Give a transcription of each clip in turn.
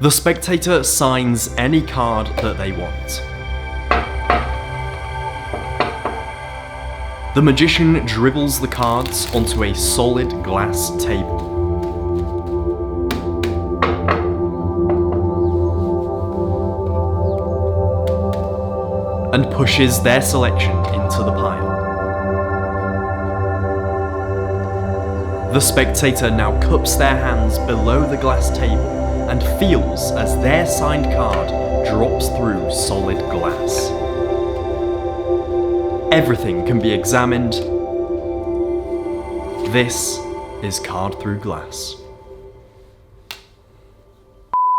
The spectator signs any card that they want. The magician dribbles the cards onto a solid glass table. And pushes their selection into the pile. The spectator now cups their hands below the glass table and feels as their signed card drops through solid glass. Everything can be examined. This is Card Through Glass.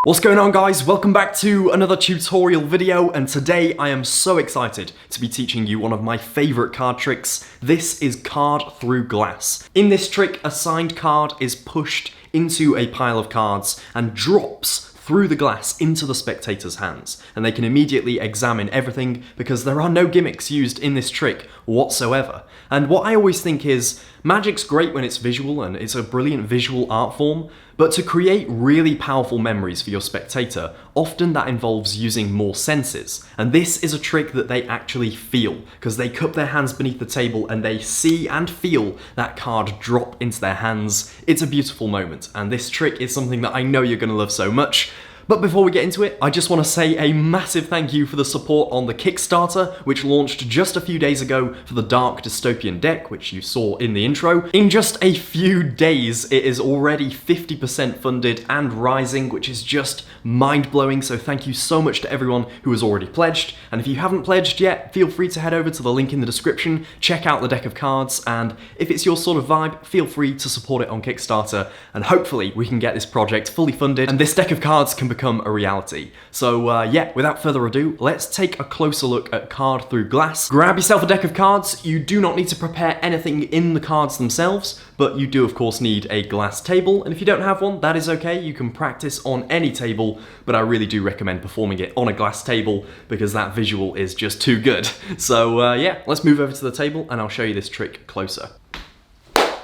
What's going on, guys? Welcome back to another tutorial video, and today I am so excited to be teaching you one of my favourite card tricks. This is Card Through Glass. In this trick, a signed card is pushed into a pile of cards and drops through the glass into the spectator's hands, and they can immediately examine everything because there are no gimmicks used in this trick whatsoever. And what I always think is, magic's great when it's visual and it's a brilliant visual art form, but to create really powerful memories for your spectator, often that involves using more senses. And this is a trick that they actually feel, because they cup their hands beneath the table and they see and feel that card drop into their hands. It's a beautiful moment, and this trick is something that I know you're going to love so much. But before we get into it, I just want to say a massive thank you for the support on the Kickstarter, which launched just a few days ago for the Dark Dystopian Deck, which you saw in the intro. In just a few days, it is already 50% funded and rising, which is just mind-blowing, so thank you so much to everyone who has already pledged. And if you haven't pledged yet, feel free to head over to the link in the description, check out the deck of cards, and if it's your sort of vibe, feel free to support it on Kickstarter, and hopefully we can get this project fully funded, and this deck of cards can become a reality. So yeah, without further ado, let's take a closer look at Card Through Glass. Grab yourself a deck of cards. You do not need to prepare anything in the cards themselves, but you do of course need a glass table, and if you don't have one, that is okay. You can practice on any table, but I really do recommend performing it on a glass table because that visual is just too good. So yeah, let's move over to the table and I'll show you this trick closer.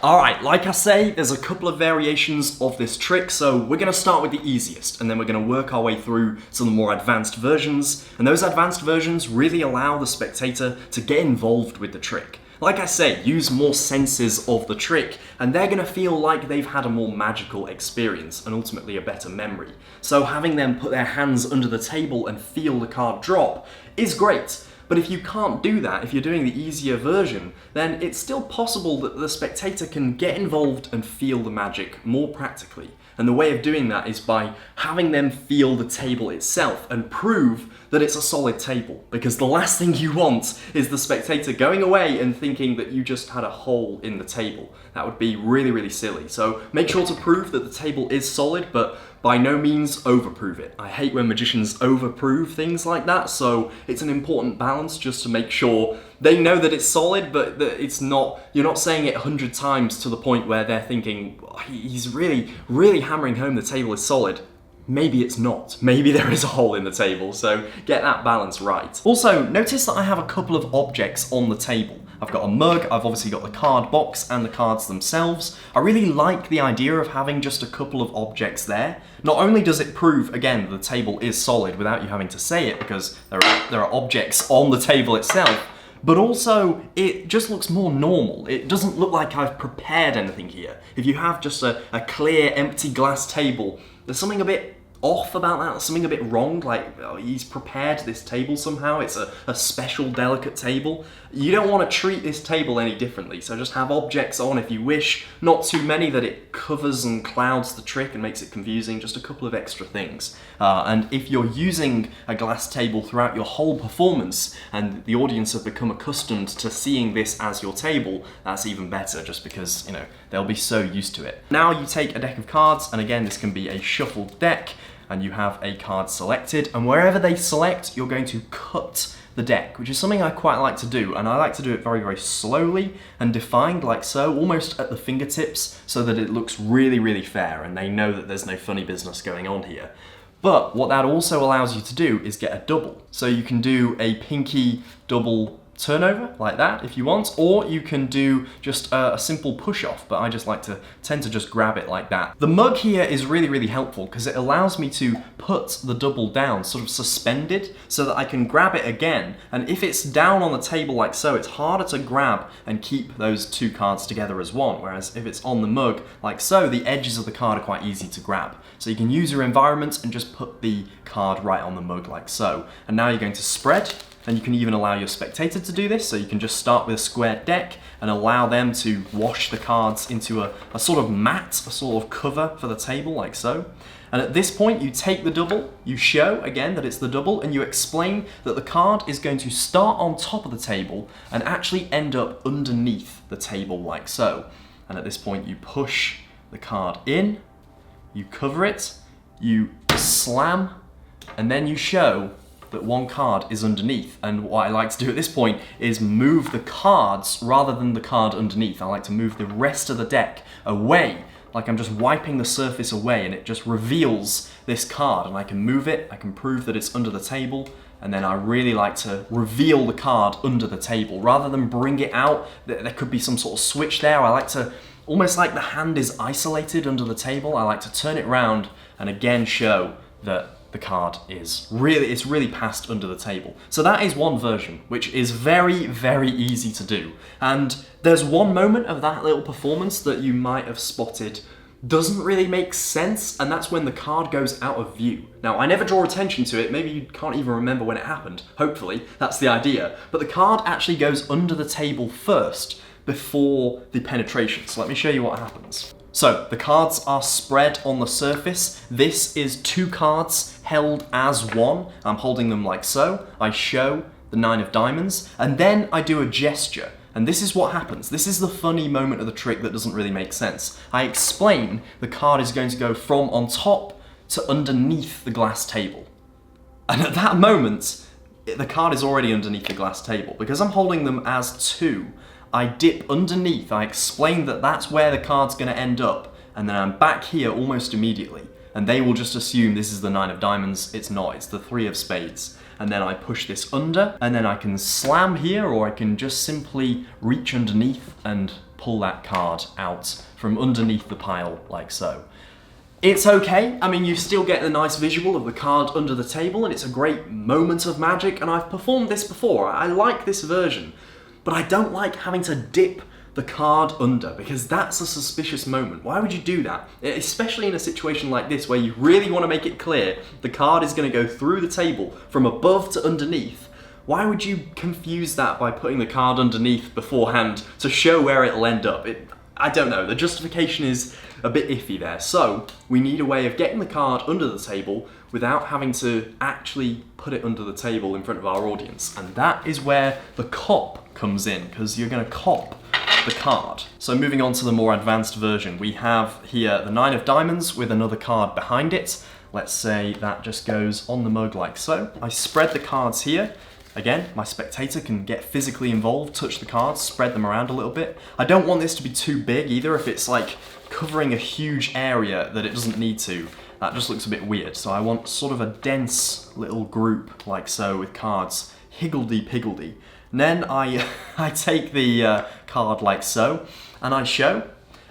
Alright, like I say, there's a couple of variations of this trick, so we're going to start with the easiest, and then we're going to work our way through some of the more advanced versions, and those advanced versions really allow the spectator to get involved with the trick. Like I say, use more senses of the trick, and they're going to feel like they've had a more magical experience, and ultimately a better memory. So having them put their hands under the table and feel the card drop is great. But if you can't do that, if you're doing the easier version, then it's still possible that the spectator can get involved and feel the magic more practically. And the way of doing that is by having them feel the table itself and prove that it's a solid table. Because the last thing you want is the spectator going away and thinking that you just had a hole in the table. That would be really, really silly. So make sure to prove that the table is solid, but by no means overprove it. I hate when magicians overprove things like that, so it's an important balance just to make sure they know that it's solid, but that it's not, you're not saying it 100 times to the point where they're thinking, oh, he's really, really hammering home the table is solid. Maybe it's not. Maybe there is a hole in the table, so get that balance right. Also, notice that I have a couple of objects on the table. I've got a mug, I've obviously got the card box and the cards themselves. I really like the idea of having just a couple of objects there. Not only does it prove, again, the table is solid without you having to say it because there are objects on the table itself, but also it just looks more normal. It doesn't look like I've prepared anything here. If you have just a clear, empty glass table, there's something a bit off about that, something a bit wrong, like oh, he's prepared this table somehow, it's a special, delicate table. You don't want to treat this table any differently, so just have objects on if you wish, not too many that it covers and clouds the trick and makes it confusing, just a couple of extra things. And if you're using a glass table throughout your whole performance, and the audience have become accustomed to seeing this as your table, that's even better, just because, you know, they'll be so used to it. Now you take a deck of cards, and again, this can be a shuffled deck, and you have a card selected, and wherever they select, you're going to cut the deck, which is something I quite like to do, and I like to do it very, very slowly and defined like so, almost at the fingertips, so that it looks really, really fair, and they know that there's no funny business going on here. But what that also allows you to do is get a double. So you can do a pinky double turnover like that if you want, or you can do just a simple push off, but I just like to tend to just grab it like that. The mug here is really helpful because it allows me to put the double down sort of suspended so that I can grab it again, and if it's down on the table like so, it's harder to grab and keep those two cards together as one, whereas if it's on the mug like so, the edges of the card are quite easy to grab. So you can use your environment and just put the card right on the mug like so. And now you're going to spread, and you can even allow your spectator to do this, so you can just start with a square deck and allow them to wash the cards into a sort of mat, a sort of cover for the table like so. And at this point you take the double, you show again that it's the double, and you explain that the card is going to start on top of the table and actually end up underneath the table like so. And at this point you push the card in, you cover it, you slam, and then you show that one card is underneath. And what I like to do at this point is move the cards rather than the card underneath. I like to move the rest of the deck away, like I'm just wiping the surface away, and it just reveals this card, and I can move it, I can prove that it's under the table, and then I really like to reveal the card under the table rather than bring it out. There could be some sort of switch there. I like to, almost like the hand is isolated under the table, I like to turn it round and again show that the card is really passed under the table. So that is one version, which is very easy to do. And there's one moment of that little performance that you might have spotted doesn't really make sense, and that's when the card goes out of view. Now, I never draw attention to it, maybe you can't even remember when it happened, hopefully, that's the idea. But the card actually goes under the table first, before the penetration. So let me show you what happens. So the cards are spread on the surface. This is two cards held as one. I'm holding them like so. I show the 9 of diamonds, and then I do a gesture. And this is what happens. This is the funny moment of the trick that doesn't really make sense. I explain the card is going to go from on top to underneath the glass table. And at that moment, the card is already underneath the glass table. Because I'm holding them as two, I dip underneath, I explain that that's where the card's going to end up, and then I'm back here almost immediately, and they will just assume this is the 9 of diamonds. It's not, it's the 3 of spades. And then I push this under, and then I can slam here, or I can just simply reach underneath and pull that card out from underneath the pile, like so. It's okay, I mean, you still get the nice visual of the card under the table, and it's a great moment of magic, and I've performed this before. I like this version. But I don't like having to dip the card under, because that's a suspicious moment. Why would you do that? Especially in a situation like this where you really want to make it clear the card is going to go through the table from above to underneath. Why would you confuse that by putting the card underneath beforehand to show where it'll end up? I don't know, the justification is a bit iffy there. So we need a way of getting the card under the table without having to actually put it under the table in front of our audience. And that is where the cop comes in, because you're going to cop the card. So moving on to the more advanced version, we have here the 9 of diamonds with another card behind it. Let's say that just goes on the mug like so. I spread the cards here. Again, my spectator can get physically involved, touch the cards, spread them around a little bit. I don't want this to be too big either. If it's like covering a huge area that it doesn't need to, that just looks a bit weird. So I want sort of a dense little group like so with cards, higgledy-piggledy. And then I take the card like so, and I show,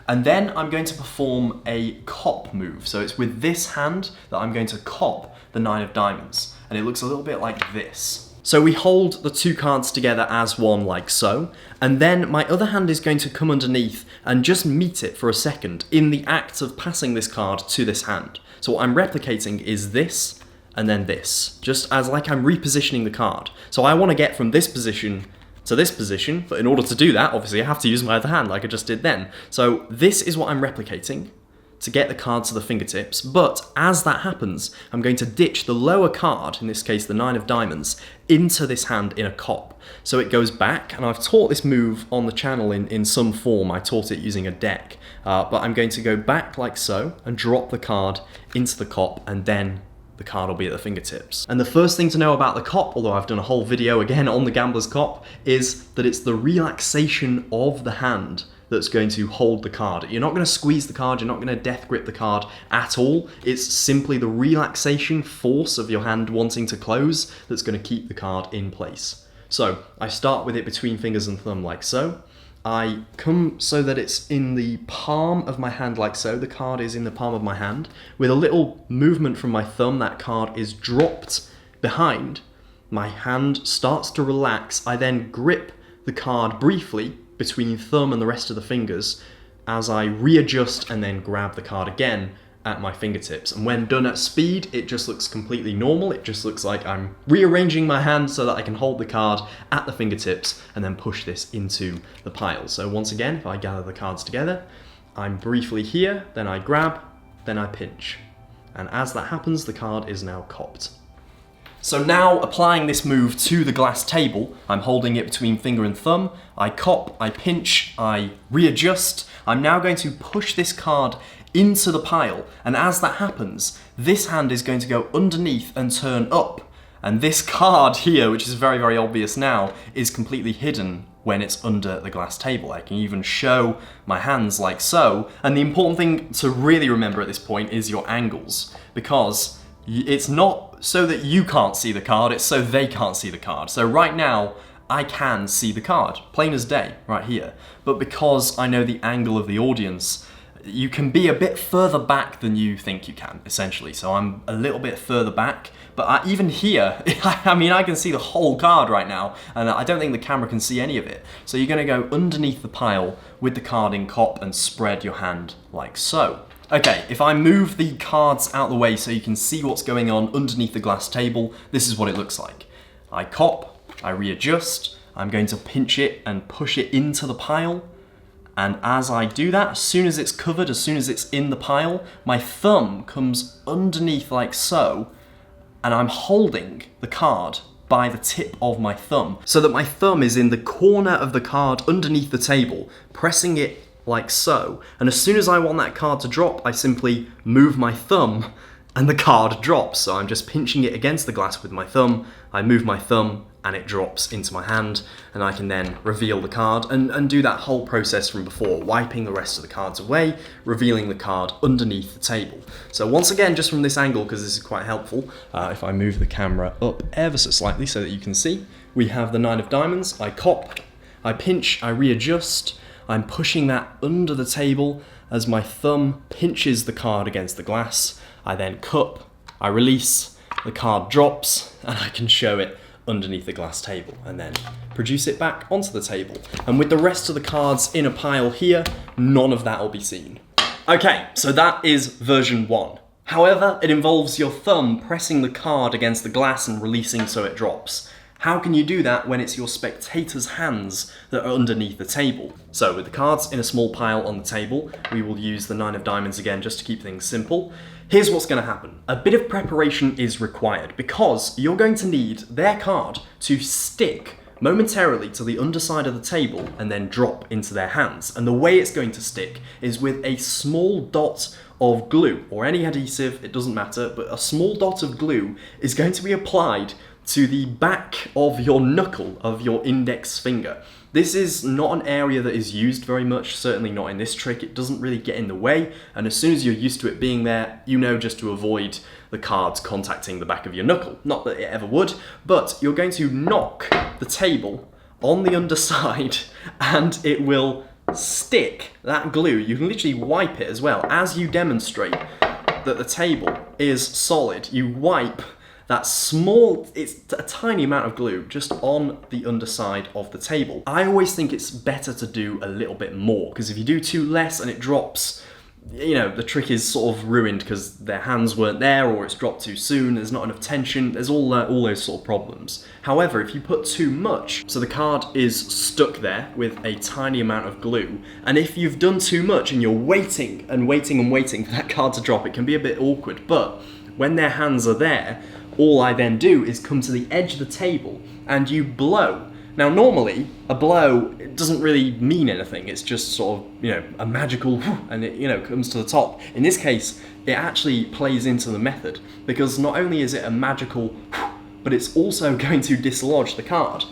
and then I'm going to perform a cop move. So it's with this hand that I'm going to cop the 9 of diamonds, and it looks a little bit like this. So we hold the two cards together as one like so, and then my other hand is going to come underneath and just meet it for a second in the act of passing this card to this hand. So what I'm replicating is this, and then this, just as like I'm repositioning the card. So I want to get from this position to this position, but in order to do that, obviously I have to use my other hand like I just did then. So this is what I'm replicating to get the card to the fingertips, but as that happens, I'm going to ditch the lower card, in this case the 9 of diamonds, into this hand in a cop. So it goes back, and I've taught this move on the channel in some form. I taught it using a deck, but I'm going to go back like so, and drop the card into the cop, and then the card will be at the fingertips. And the first thing to know about the cop, although I've done a whole video again on the gambler's cop, is that it's the relaxation of the hand that's going to hold the card. You're not going to squeeze the card, you're not going to death grip the card at all. It's simply the relaxation force of your hand wanting to close that's going to keep the card in place. So I start with it between fingers and thumb like so. I come so that it's in the palm of my hand like so. The card is in the palm of my hand. With a little movement from my thumb, that card is dropped behind. My hand starts to relax. I then grip the card briefly between thumb and the rest of the fingers as I readjust and then grab the card again at my fingertips. And when done at speed, it just looks completely normal. It just looks like I'm rearranging my hand so that I can hold the card at the fingertips and then push this into the pile. So once again, if I gather the cards together, I'm briefly here, then I grab, then I pinch. And as that happens, the card is now copped. So now, applying this move to the glass table, I'm holding it between finger and thumb, I cop, I pinch, I readjust. I'm now going to push this card into the pile, and as that happens, this hand is going to go underneath and turn up. And this card here, which is very, very obvious now, is completely hidden when it's under the glass table. I can even show my hands like so. And the important thing to really remember at this point is your angles, because it's not so that you can't see the card, it's so they can't see the card. So right now, I can see the card, plain as day, right here. But because I know the angle of the audience, you can be a bit further back than you think you can, essentially. So I'm a little bit further back, but even here, I mean, I can see the whole card right now, and I don't think the camera can see any of it. So you're gonna go underneath the pile with the card in cop and spread your hand like so. Okay, if I move the cards out the way so you can see what's going on underneath the glass table, this is what it looks like. I cop, I readjust, I'm going to pinch it and push it into the pile. And as I do that, as soon as it's covered, as soon as it's in the pile, my thumb comes underneath like so, and I'm holding the card by the tip of my thumb, so that my thumb is in the corner of the card underneath the table, pressing it like so. And as soon as I want that card to drop, I simply move my thumb and the card drops. So I'm just pinching it against the glass with my thumb, I move my thumb and it drops into my hand, and I can then reveal the card and do that whole process from before, wiping the rest of the cards away, revealing the card underneath the table. So once again, just from this angle, because this is quite helpful, if I move the camera up ever so slightly so that you can see, we have the 9 of diamonds. I cop, I pinch, I readjust, I'm pushing that under the table as my thumb pinches the card against the glass. I then cup, I release, the card drops, and I can show it underneath the glass table and then produce it back onto the table. And with the rest of the cards in a pile here, none of that will be seen. Okay, so that is version 1. However, it involves your thumb pressing the card against the glass and releasing so it drops. How can you do that when it's your spectator's hands that are underneath the table? So with the cards in a small pile on the table, we will use the 9 of diamonds again just to keep things simple. Here's what's going to happen. A bit of preparation is required because you're going to need their card to stick momentarily to the underside of the table and then drop into their hands. And the way it's going to stick is with a small dot of glue or any adhesive, it doesn't matter, but a small dot of glue is going to be applied to the back of your knuckle of your index finger. This is not an area that is used very much, certainly not in this trick. It doesn't really get in the way, and as soon as you're used to it being there, you know just to avoid the cards contacting the back of your knuckle. Not that it ever would, but you're going to knock the table on the underside and it will stick that glue. You can literally wipe it as well. As you demonstrate that the table is solid, you wipe that small, it's a tiny amount of glue just on the underside of the table. I always think it's better to do a little bit more, because if you do too less and it drops, you know, the trick is sort of ruined because their hands weren't there or it's dropped too soon, there's not enough tension, there's all those sort of problems. However, if you put too much, so the card is stuck there with a tiny amount of glue, and if you've done too much and you're waiting and waiting and waiting for that card to drop, it can be a bit awkward, but when their hands are there, all I then do is come to the edge of the table and you blow. Now normally, a blow doesn't really mean anything, it's just sort of, you know, a magical whoo, and it, you know, comes to the top. In this case, it actually plays into the method, because not only is it a magical whoo, but it's also going to dislodge the card,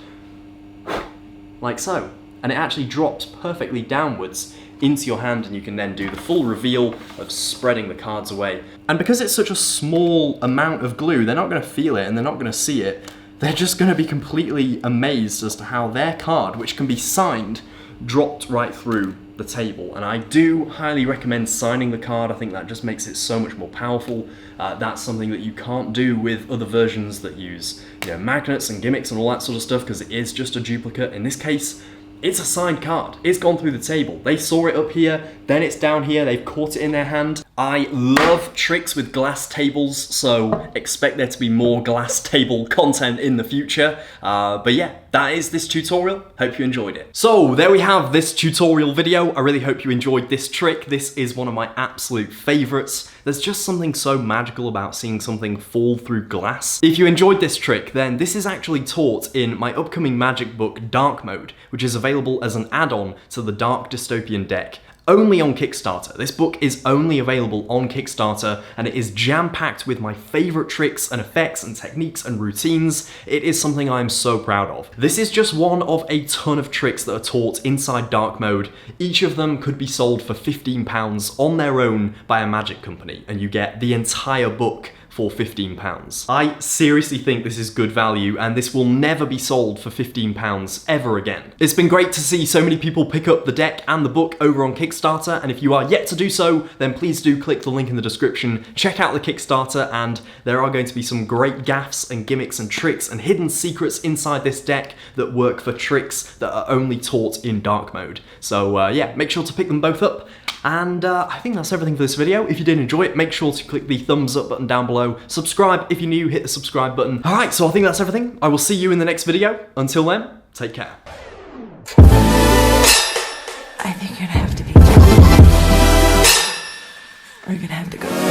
like so. And it actually drops perfectly downwards into your hand, and you can then do the full reveal of spreading the cards away. And because it's such a small amount of glue, they're not going to feel it and they're not going to see it. they're just going to be completely amazed as to how their card, which can be signed, dropped right through the table. And I do highly recommend signing the card. I think that just makes it so much more powerful. That's something that you can't do with other versions that use, you know, magnets and gimmicks and all that sort of stuff, because it is just a duplicate. In this case, it's a signed card. It's gone through the table. They saw it up here, then it's down here, they've caught it in their hand. I love tricks with glass tables, so expect there to be more glass table content in the future. But yeah, that is this tutorial. Hope you enjoyed it. So there we have this tutorial video. I really hope you enjoyed this trick. This is one of my absolute favorites. There's just something so magical about seeing something fall through glass. If you enjoyed this trick, then this is actually taught in my upcoming magic book, Dark Mode, which is available as an add-on to the Dark Dystopian Deck. Only on Kickstarter. This book is only available on Kickstarter, and it is jam-packed with my favorite tricks and effects and techniques and routines. It is something I'm so proud of. This is just one of a ton of tricks that are taught inside Dark Mode. Each of them could be sold for £15 on their own by a magic company, and you get the entire book for £15. I seriously think this is good value, and this will never be sold for £15 ever again. It's been great to see so many people pick up the deck and the book over on Kickstarter, and if you are yet to do so, then please do click the link in the description, check out the Kickstarter, and there are going to be some great gaffs and gimmicks and tricks and hidden secrets inside this deck that work for tricks that are only taught in Dark Mode. So yeah, make sure to pick them both up. And I think that's everything for this video. If you did enjoy it, make sure to click the thumbs up button down below. Subscribe if you're new, hit the subscribe button. Alright, so I think that's everything. I will see you in the next video. Until then, take care. I think you're gonna have to be. We're gonna have to go.